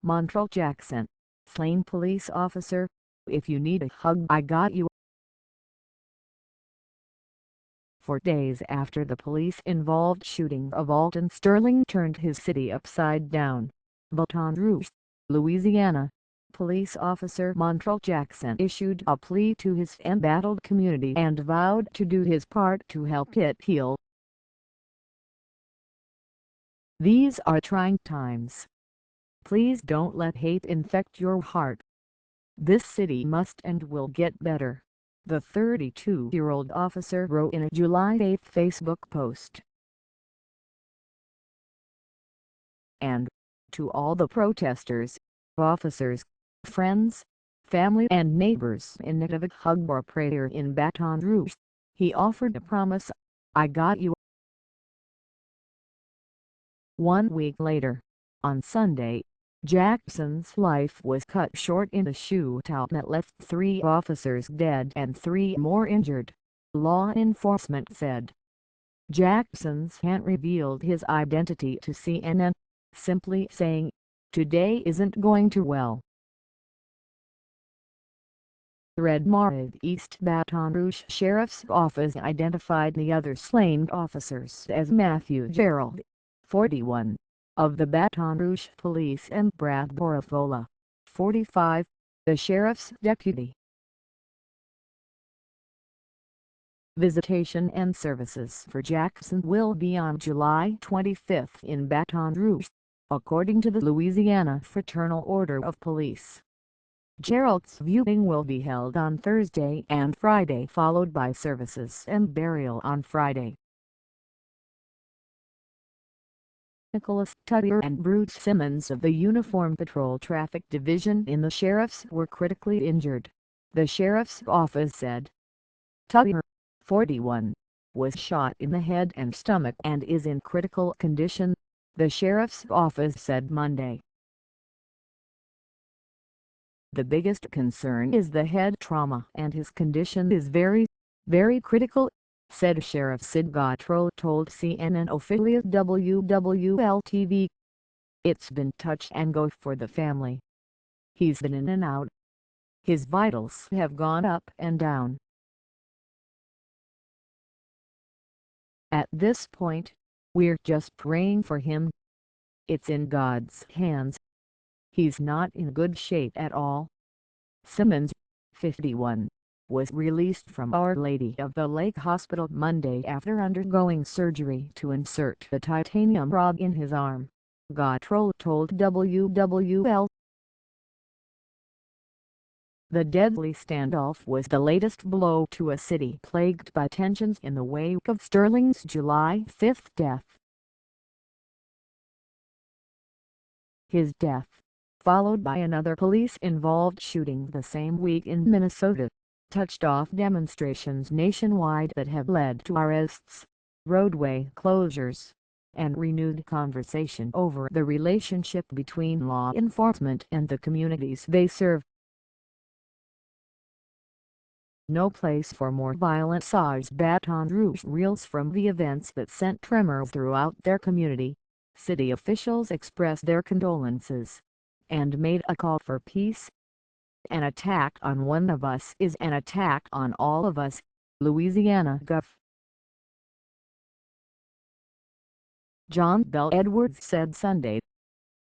Montrell Jackson, slain police officer. If you need a hug, I got you. For days after the police-involved shooting of Alton Sterling turned his city upside down, Baton Rouge, Louisiana, police officer Montrell Jackson issued a plea to his embattled community and vowed to do his part to help it heal. These are trying times. Please don't let hate infect your heart. This city must and will get better, the 32-year-old officer wrote in a July 8 Facebook post. And, to all the protesters, officers, friends, family and neighbors in need of a hug or prayer in Baton Rouge, he offered a promise, I got you. 1 week later, on Sunday, Jackson's life was cut short in a shootout that left 3 officers dead and 3 more injured, law enforcement said. Jackson's aunt revealed his identity to CNN, simply saying, "Today isn't going too well." Red Marv East Baton Rouge Sheriff's Office identified the other slain officers as Matthew Gerald, 41, of the Baton Rouge Police and Brad Borofola, 45, the sheriff's deputy. Visitation and services for Jackson will be on July 25 in Baton Rouge, according to the Louisiana Fraternal Order of Police. Gerald's viewing will be held on Thursday and Friday, followed by services and burial on Friday. Nicholas Tutter and Bruce Simmons of the Uniform Patrol Traffic Division in the Sheriff's were critically injured, the Sheriff's Office said. Tutter, 41, was shot in the head and stomach and is in critical condition, the Sheriff's Office said Monday. The biggest concern is the head trauma and his condition is very, very critical, said Sheriff Sid Gautreaux told CNN affiliate WWL-TV. It's been touch and go for the family. He's been in and out. His vitals have gone up and down. At this point, we're just praying for him. It's in God's hands. He's not in good shape at all. Simmons, 51, was released from Our Lady of the Lake Hospital Monday after undergoing surgery to insert a titanium rod in his arm, Gautreaux told WWL. The deadly standoff was the latest blow to a city plagued by tensions in the wake of Sterling's July 5 death. His death, followed by another police-involved shooting the same week in Minnesota, touched off demonstrations nationwide that have led to arrests, roadway closures, and renewed conversation over the relationship between law enforcement and the communities they serve. No place for more violence, says Baton Rouge reels from the events that sent tremors throughout their community. City officials expressed their condolences and made a call for peace. An attack on one of us is an attack on all of us, Louisiana Gov. John Bell Edwards said Sunday.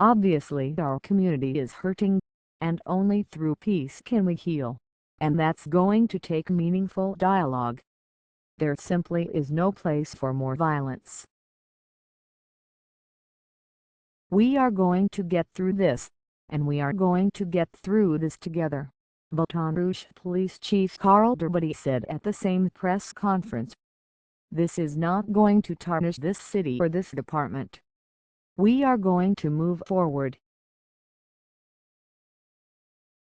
Obviously our community is hurting, and only through peace can we heal, and that's going to take meaningful dialogue. There simply is no place for more violence. We are going to get through this, and we are going to get through this together, Baton Rouge Police Chief Carl Durbody said at the same press conference. This is not going to tarnish this city or this department. We are going to move forward.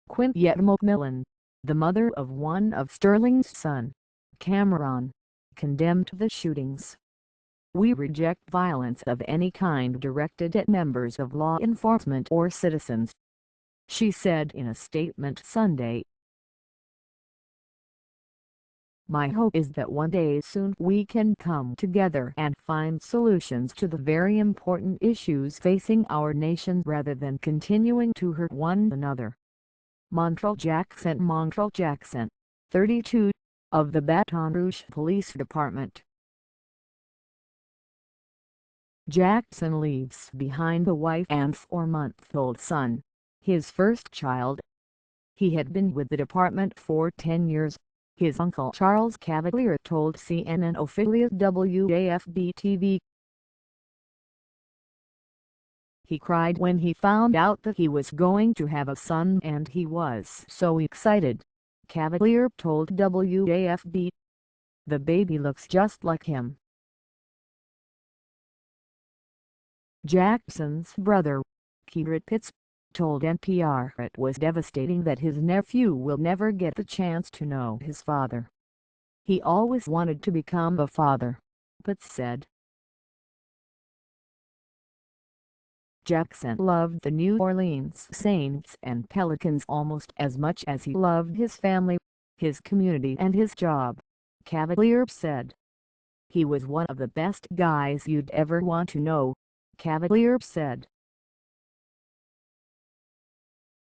Quinette McMillan, the mother of one of Sterling's son, Cameron, condemned the shootings. We reject violence of any kind directed at members of law enforcement or citizens, she said in a statement Sunday. My hope is that one day soon we can come together and find solutions to the very important issues facing our nation rather than continuing to hurt one another. Montrell Jackson, 32, of the Baton Rouge Police Department. Jackson leaves behind a wife and 4-month-old son, his first child. He had been with the department for 10 years, his uncle Charles Cavalier told CNN affiliate WAFB-TV. He cried when he found out that he was going to have a son and he was so excited, Cavalier told WAFB. The baby looks just like him. Jackson's brother, Keith Pitts, told NPR it was devastating that his nephew will never get the chance to know his father. He always wanted to become a father, Pitts said. Jackson loved the New Orleans Saints and Pelicans almost as much as he loved his family, his community and his job, Cavalier said. He was one of the best guys you'd ever want to know, Cavalier said.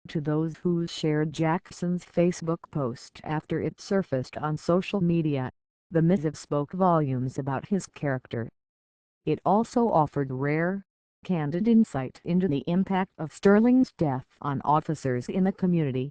To those who shared Jackson's Facebook post after it surfaced on social media, the missive spoke volumes about his character. It also offered rare, candid insight into the impact of Sterling's death on officers in the community.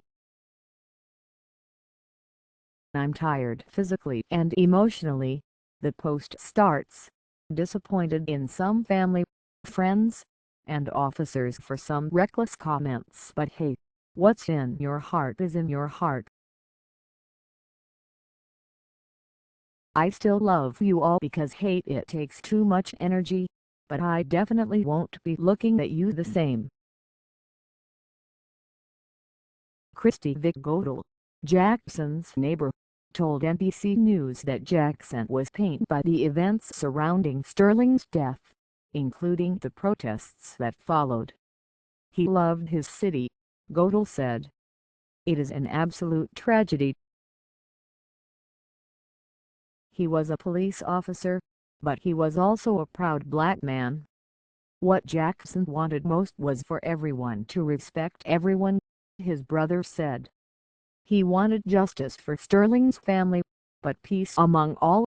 "I'm tired physically and emotionally," the post starts, "disappointed in some family, friends, and officers for some reckless comments, but hey, what's in your heart is in your heart. I still love you all because hate it takes too much energy, but I definitely won't be looking at you the same." Christy Vick Godel, Jackson's neighbor, told NBC News that Jackson was pained by the events surrounding Sterling's death, including the protests that followed. "He loved his city," Godel said. "It is an absolute tragedy. He was a police officer, but he was also a proud black man. What Jackson wanted most was for everyone to respect everyone," his brother said. "He wanted justice for Sterling's family, but peace among all.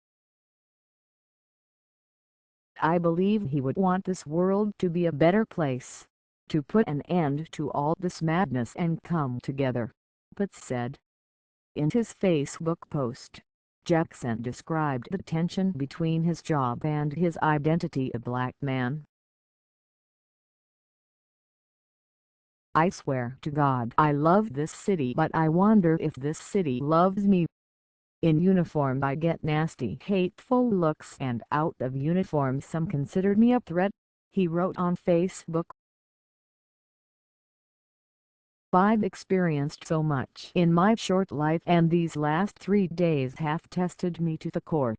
I believe he would want this world to be a better place, to put an end to all this madness and come together," Pitts said. In his Facebook post, Jackson described the tension between his job and his identity as a black man. "I swear to God I love this city, but I wonder if this city loves me. In uniform I get nasty hateful looks and out of uniform some consider me a threat," he wrote on Facebook. "I've experienced so much in my short life and these last 3 days have tested me to the core.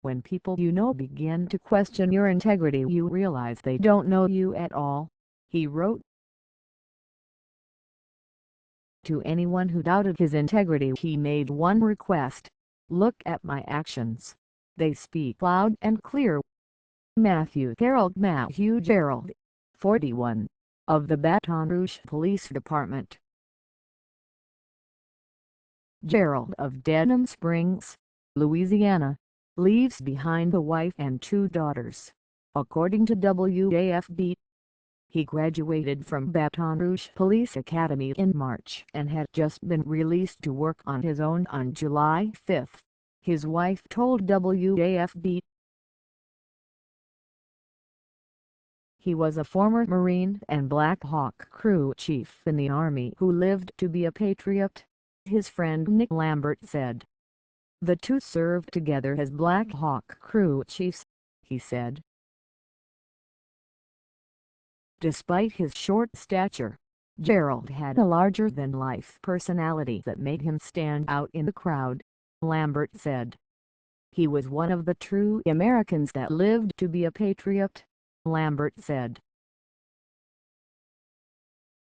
When people you know begin to question your integrity you realize they don't know you at all," he wrote. To anyone who doubted his integrity he made one request: "Look at my actions. They speak loud and clear." Matthew Gerald, 41, of the Baton Rouge Police Department. Gerald of Denham Springs, Louisiana, leaves behind a wife and 2 daughters, according to WAFB. He graduated from Baton Rouge Police Academy in March and had just been released to work on his own on July 5, his wife told WAFB. He was a former Marine and Black Hawk crew chief in the Army who lived to be a patriot, his friend Nick Lambert said. "The two served together as Black Hawk crew chiefs," he said. Despite his short stature, Gerald had a larger-than-life personality that made him stand out in the crowd, Lambert said. "He was one of the true Americans that lived to be a patriot," Lambert said.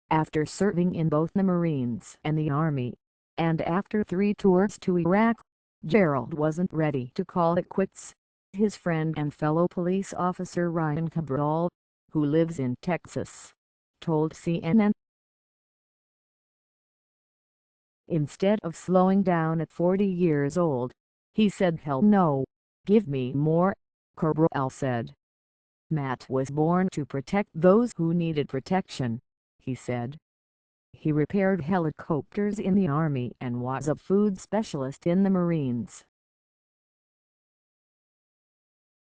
After serving in both the Marines and the Army, and after 3 tours to Iraq, Gerald wasn't ready to call it quits. His friend and fellow police officer Ryan Cabral, who lives in Texas, told CNN. Instead of slowing down at 40 years old, he said, "Hell no, give me more," Cabral said. Matt was born to protect those who needed protection, he said. He repaired helicopters in the Army and was a food specialist in the Marines.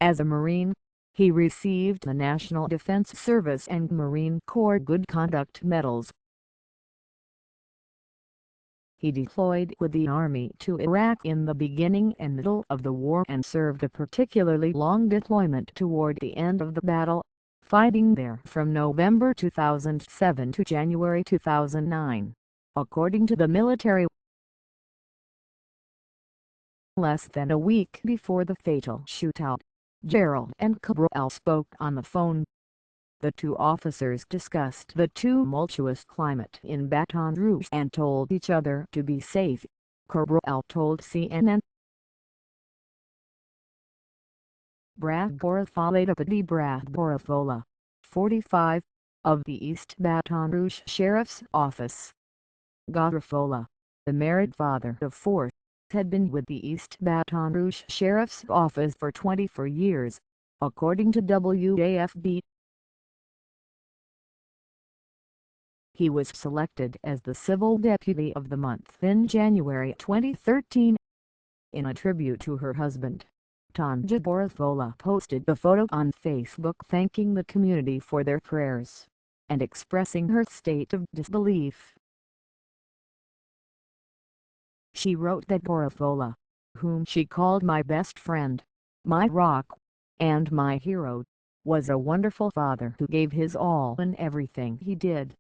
As a Marine, he received the National Defense Service and Marine Corps Good Conduct Medals. He deployed with the Army to Iraq in the beginning and middle of the war and served a particularly long deployment toward the end of the battle, fighting there from November 2007 to January 2009, according to the military. Less than a week before the fatal shootout, Gerald and Cabral spoke on the phone. The two officers discussed the tumultuous climate in Baton Rouge and told each other to be safe, Cabral told CNN. Brad Garofalo, Deputy Brad Garofalo, 45, of the East Baton Rouge Sheriff's Office. Garofalo, the married father of four, had been with the East Baton Rouge Sheriff's Office for 24 years, according to WAFB. He was selected as the Civil Deputy of the Month in January 2013. In a tribute to her husband, Tanja Garofalo posted a photo on Facebook thanking the community for their prayers and expressing her state of disbelief. She wrote that Garofalo, whom she called my best friend, my rock, and my hero, was a wonderful father who gave his all in everything he did.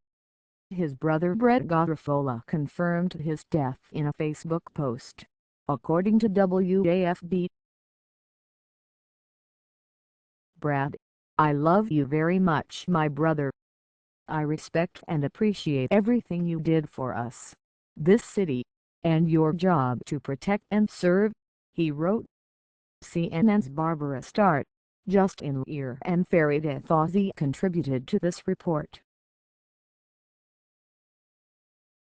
His brother Brett Garofalo confirmed his death in a Facebook post, according to WAFB. Brad, I love you very much, my brother. I respect and appreciate everything you did for us, this city, and your job to protect and serve, he wrote. CNN's Barbara Start, Justin Ear and Farideh Fawzi contributed to this report.